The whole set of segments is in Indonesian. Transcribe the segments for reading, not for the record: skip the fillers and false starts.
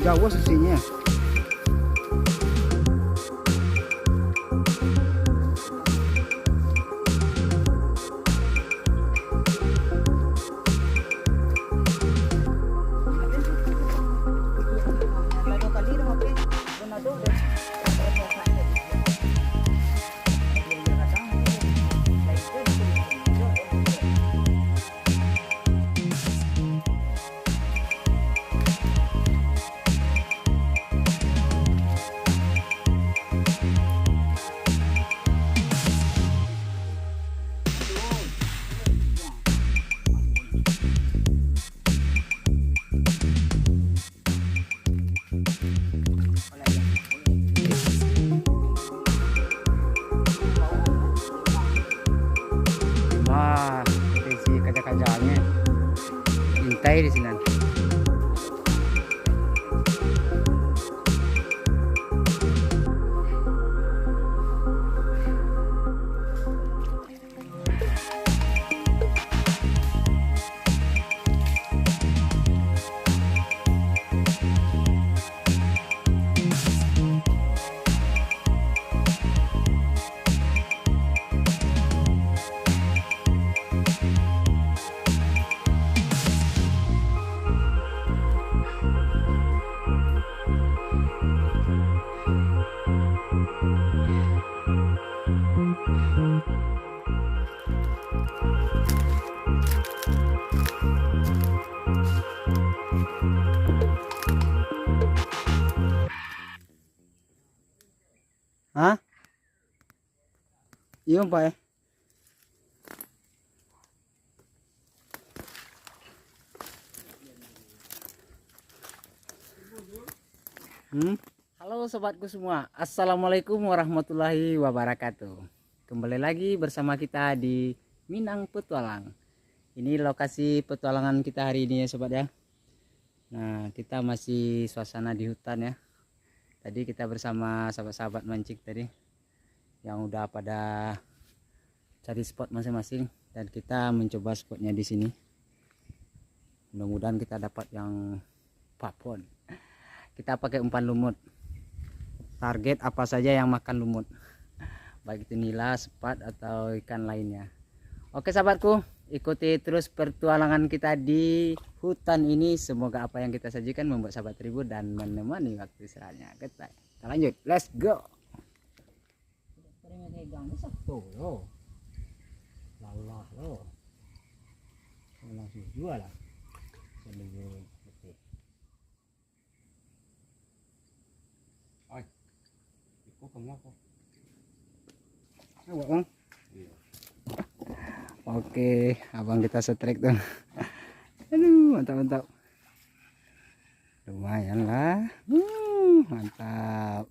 Jauh sisinya. Wah, potensi kajak-kajaknya intai di sini. Hah? Iya Pak ya. Halo sobatku semua, assalamualaikum warahmatullahi wabarakatuh. Kembali lagi bersama kita di Minang Petualang. Ini lokasi petualangan kita hari ini ya sobat ya. Nah, kita masih suasana di hutan ya. Tadi kita bersama sahabat-sahabat mancing tadi yang udah pada cari spot masing-masing, dan kita mencoba spotnya di sini. Mudah-mudahan kita dapat yang papon. Kita pakai umpan lumut. Target apa saja yang makan lumut, baik itu nila, sepat atau ikan lainnya. Oke sahabatku, ikuti terus pertualangan kita di hutan ini. Semoga apa yang kita sajikan membuat sahabat terhibur dan menemani waktu istirahatnya. Kita lanjut, let's go. Langsung jual lah. Oke, abang kita setrek tuh. Aduh, mantap. Lumayan lah. Mantap.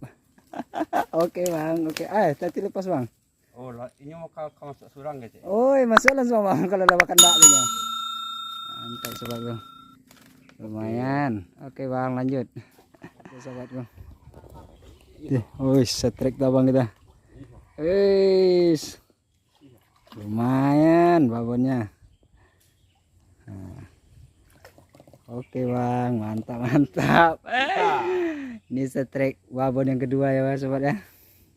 Oke bang, oke. Tadi lepas bang. Oh, ini mau kau masuk surang gitu ya? Oh, masuk langsung bang kalau udah makan dak punya. Mantap sobatku. Lumayan. Oke bang, lanjut. Oke sobatku. Wih, setrek tuh bang kita. Wih. Lumayan babonnya. Nah. Oke bang, mantap. Ini setrek babon yang kedua ya bang, sobat ya.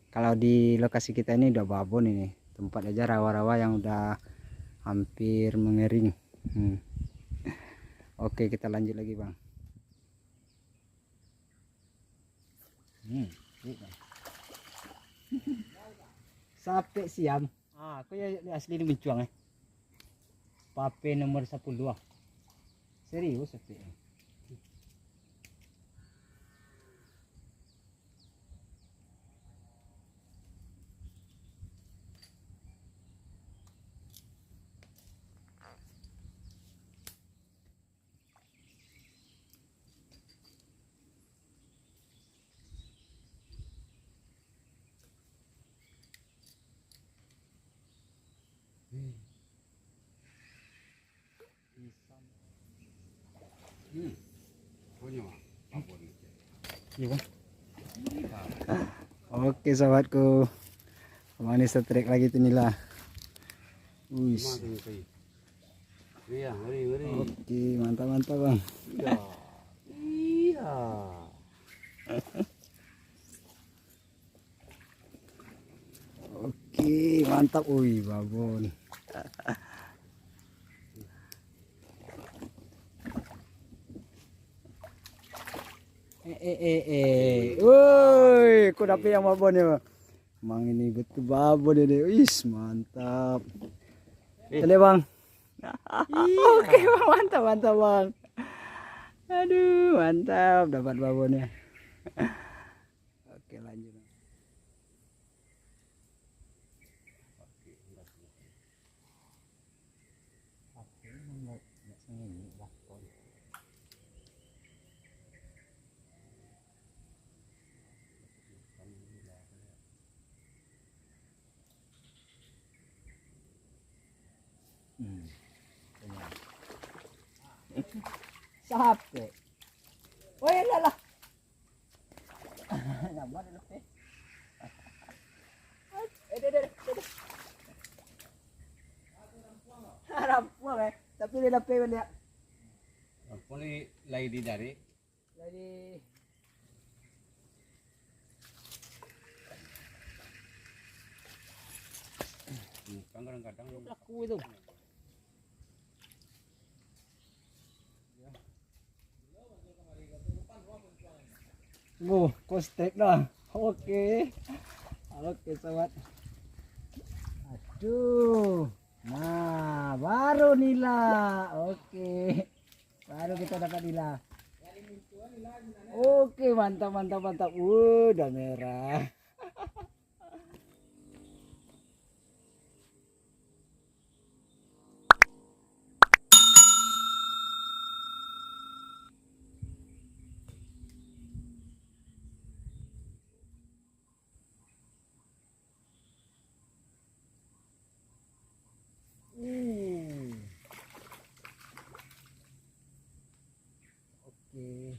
Kalau di lokasi kita ini udah babon ini. Tempat aja rawa-rawa yang udah hampir mengering. Oke, kita lanjut lagi bang. Sampai siam. Aku ya asli ini mencuang ya. Pape nomor 10. Serius sapi. Oke sahabatku, manis setrek lagi tuh nila. Oke, mantap bang. Iya. mantap. Wih, babon. Woi, kok dapet yang babon ya? Emang ini betul babon ini. Wis, mantap. Ini bang. Oke bang, mantap mantap bang. Aduh, mantap dapat babonnya. Oke, lanjut. Capek. Oh ya lah. Nambah dulu teh. Rampuang tapi dia dapat dia. Boleh lagi dicari. Jadi Kadang-kadang laku itu. Kostrek dah. Oke. Oke, sobat. Aduh. Nah, baru nila. Oke. Baru kita dapat nila. Oke, mantap mantap mantap. Udah merah. Oke.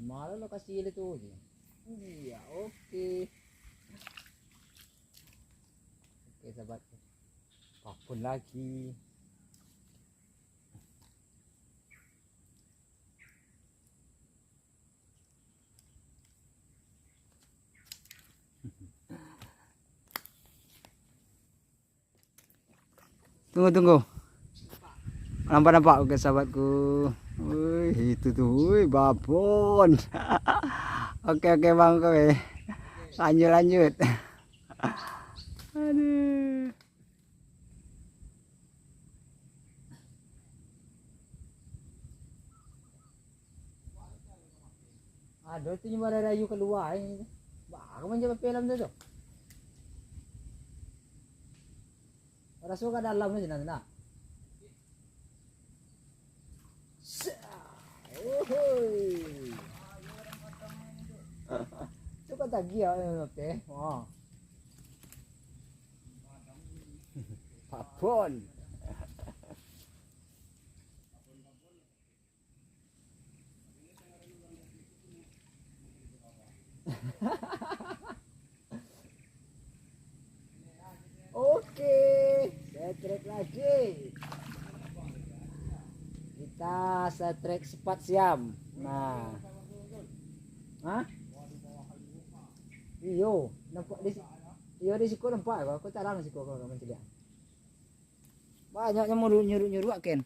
Malah lokasi itu aja. Iya, oke. Oke, sahabat. Apapun lagi. Tunggu. Nampak oke sahabatku. Wih, itu tuh, wih, babon. Oke bang, oke. Lanjut. Aduh. Aduh, itu cuma ada rayu keluar ini. Baru menjawab film itu. Rasuk ke dalam aja nanti nak. Coba tagi ya, oke. Wah. Babon. Oke, setrek lagi. Kita setrek sepat siam. Nah, hah? Iyo, nampak di siku nampak aku tarang di siku kalau mencari. Banyaknya nyuruh Ken.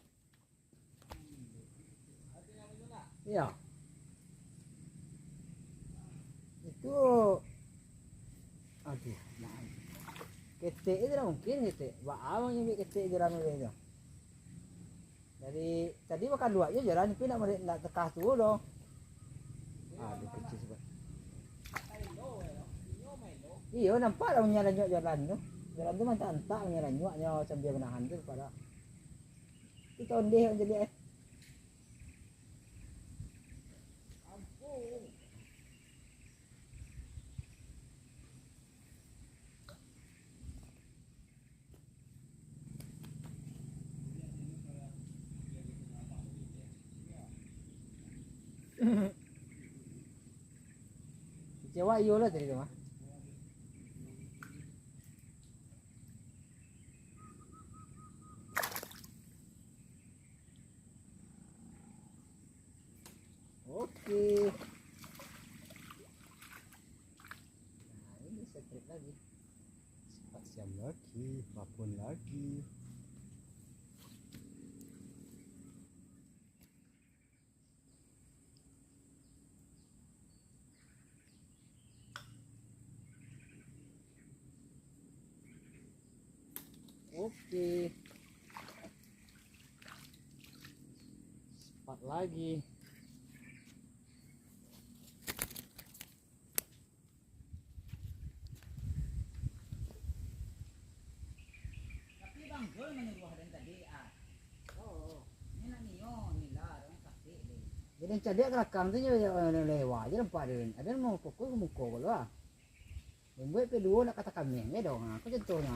Iya. Itu aduh, ketek itu mungkin ketek. Abang yang ketek jalan itu. Jadi tadi makan dua aja jalan tapi nak tekah tu dong. Aduh kecil sebab. Iya nampak lah nyala nyok jalan tu. Jalan tu macam antak nyala nyoknya sambil menahan tu pada. Itu ondeh jadi kecewa iyo lah tadi tu mah. trik lagi. 4 jam lagi, apapun lagi. Oke. 4 lagi. Tapi Bang Jol menyuruh dan tadi oh ini nak nio nila orang kasih deh. Jadi cadia kelakang tu je lewat je nampak dia. Ada mau pukul ke muka kalau ah. Membuat kedua nak kata kami ya dong. Aku contohnya.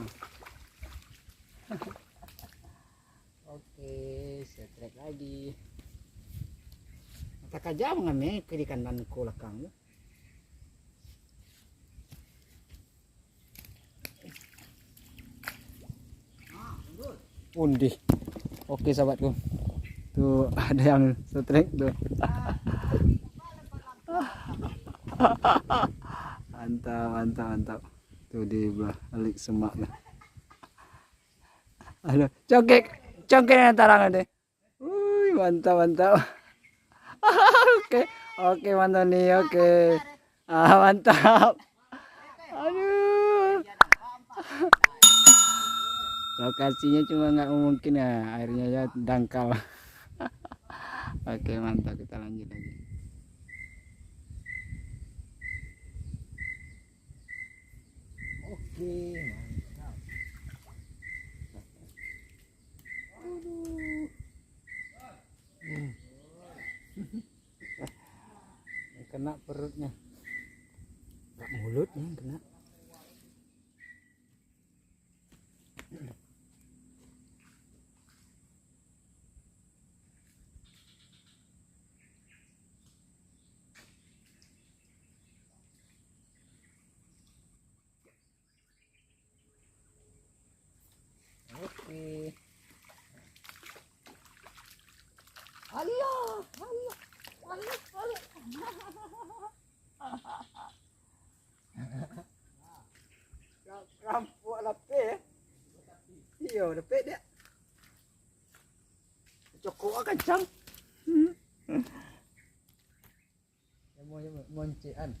Oke, setrek lagi. Tak aja mengambil kiri kanan ke belakang. Undi. Oke sahabatku. Tuh ada yang setrek tuh. Mantap. Tuh di balik semak lah. Halo, congkek yang tarang deh. Mantap. Oke mantap nih, oke. Mantap. Aduh. Lokasinya cuma nggak mungkin ya, airnya ya dangkal. Oke mantap, kita lanjut lagi. Oke mantap. Kena perutnya, mulutnya yang kena. Oke. Allah. Rampok lapik. Iya, lapik dia. Cokok kencang. Ya mau moncean.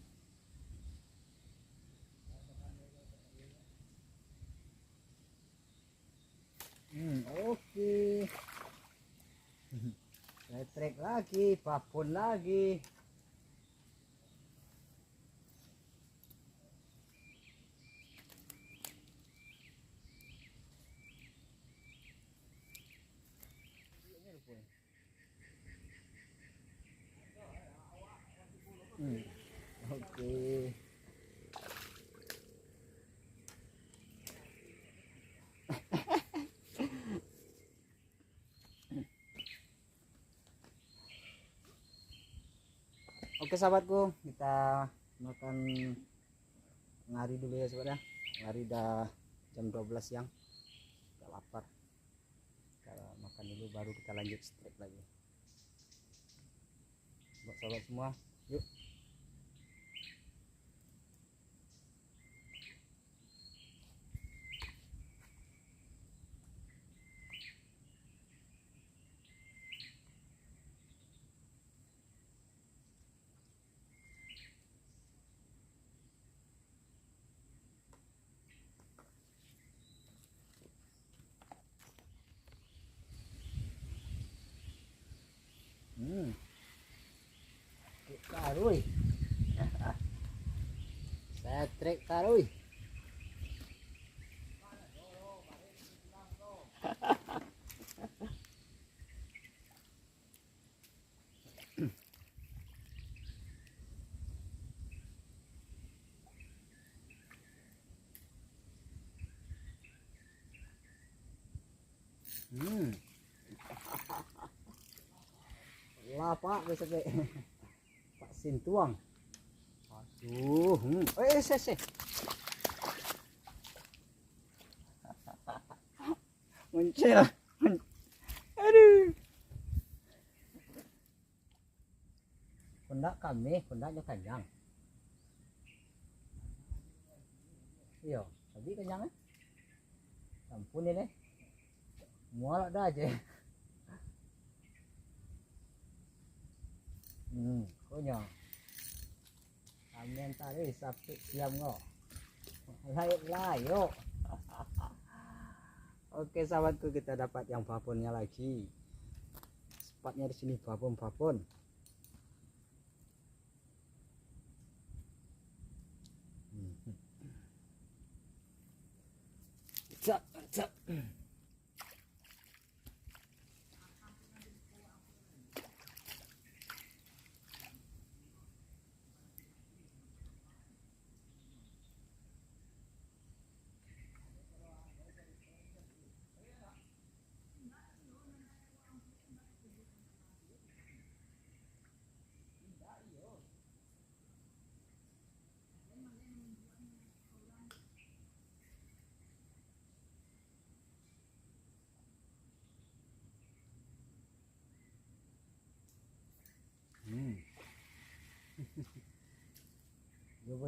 Oke. Letrek lagi, papun lagi. Oke. Oke sahabatku, kita makan ngari dulu ya sobat ya. Ngari udah jam 12 siang. Udah lapar. Kita makan dulu baru kita lanjut strike lagi. Buat sobat semua, yuk. Taruy. Saya trek taruy. Lah Pak, bisa Pak Sintuang. Aduh, se. Muncul. Aduh. Pundak kami, pundaknya panjang. Iya, tadi kenyang kan? Ampun ini. Mualak dah aja. Kenyang. Amin tadi Sabtu siam kok. Layo. Oke sahabatku, kita dapat yang babonnya lagi. Spotnya di sini babon. Cak.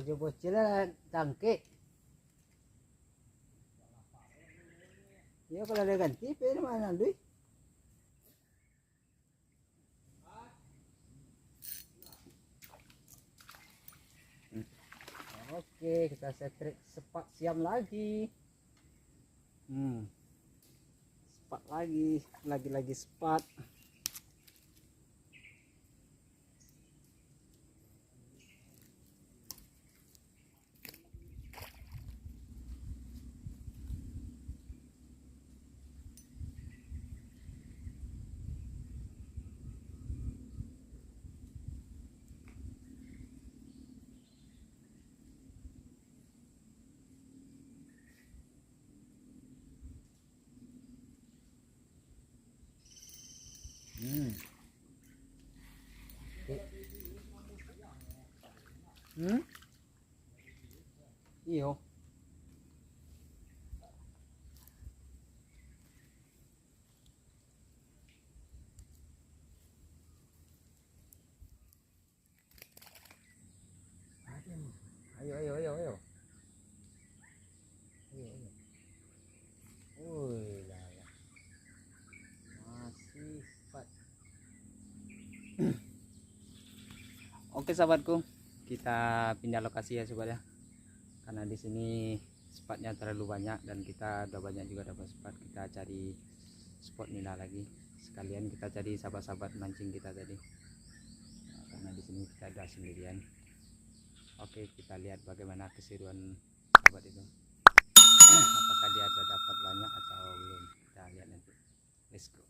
Jobo cila tangke. Ya kalau ada ganti, pero mana duit? Oke, kita setrik sepak siam lagi. Sepak lagi sepak. Iyo. Ayo. Wih, lala. Masih cepat. Oke sahabatku, kita pindah lokasi ya sobat ya. Karena di sini spotnya terlalu banyak dan kita udah banyak juga dapat spot. Kita cari spot nila lagi. Sekalian kita cari sahabat-sahabat mancing kita tadi. Nah, karena di sini kita udah sendirian. Oke, kita lihat bagaimana keseruan sahabat itu. Apakah dia sudah dapat banyak atau belum? Kita lihat nanti. Let's go.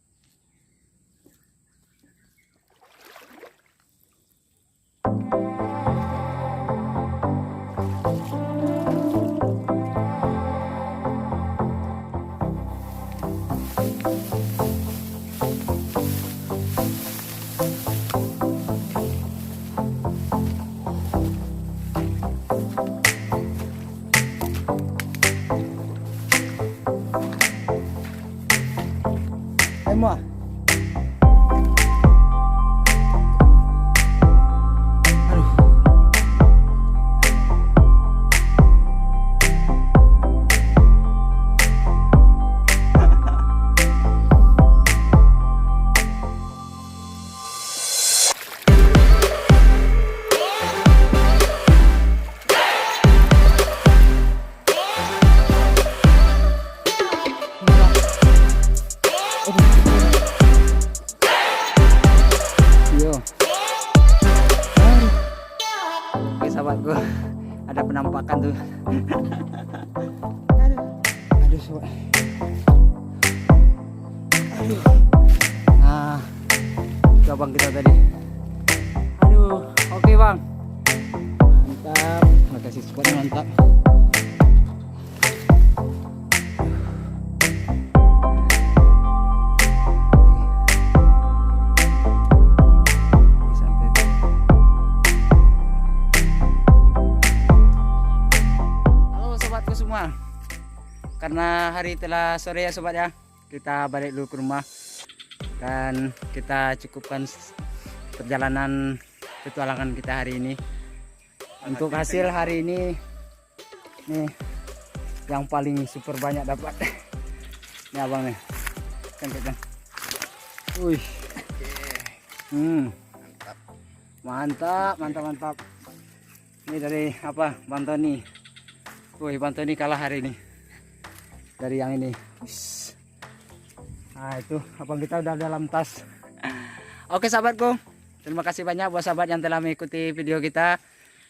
Semua. Aduh. Oke sahabatku, ada penampakan tuh. Aduh sobat. Nah, itu abang kita tadi. Aduh, oke bang. Mantap, makasih spotnya mantap. Semua, karena hari telah sore ya sobat ya, kita balik dulu ke rumah dan kita cukupkan perjalanan petualangan kita hari ini. Untuk hasil hari ini nih yang paling super banyak dapat. Ini abang nih. Kan. Wih. Mantap. Ini dari apa? Bang Tony. Wih, Bang Tony kalah hari ini. Dari yang ini. Nah, itu abang kita udah dalam tas. Oke sahabatku, terima kasih banyak buat sahabat yang telah mengikuti video kita.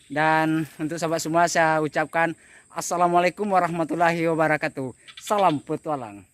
Dan untuk sahabat semua saya ucapkan Assalamualaikum warahmatullahi wabarakatuh. Salam petualang.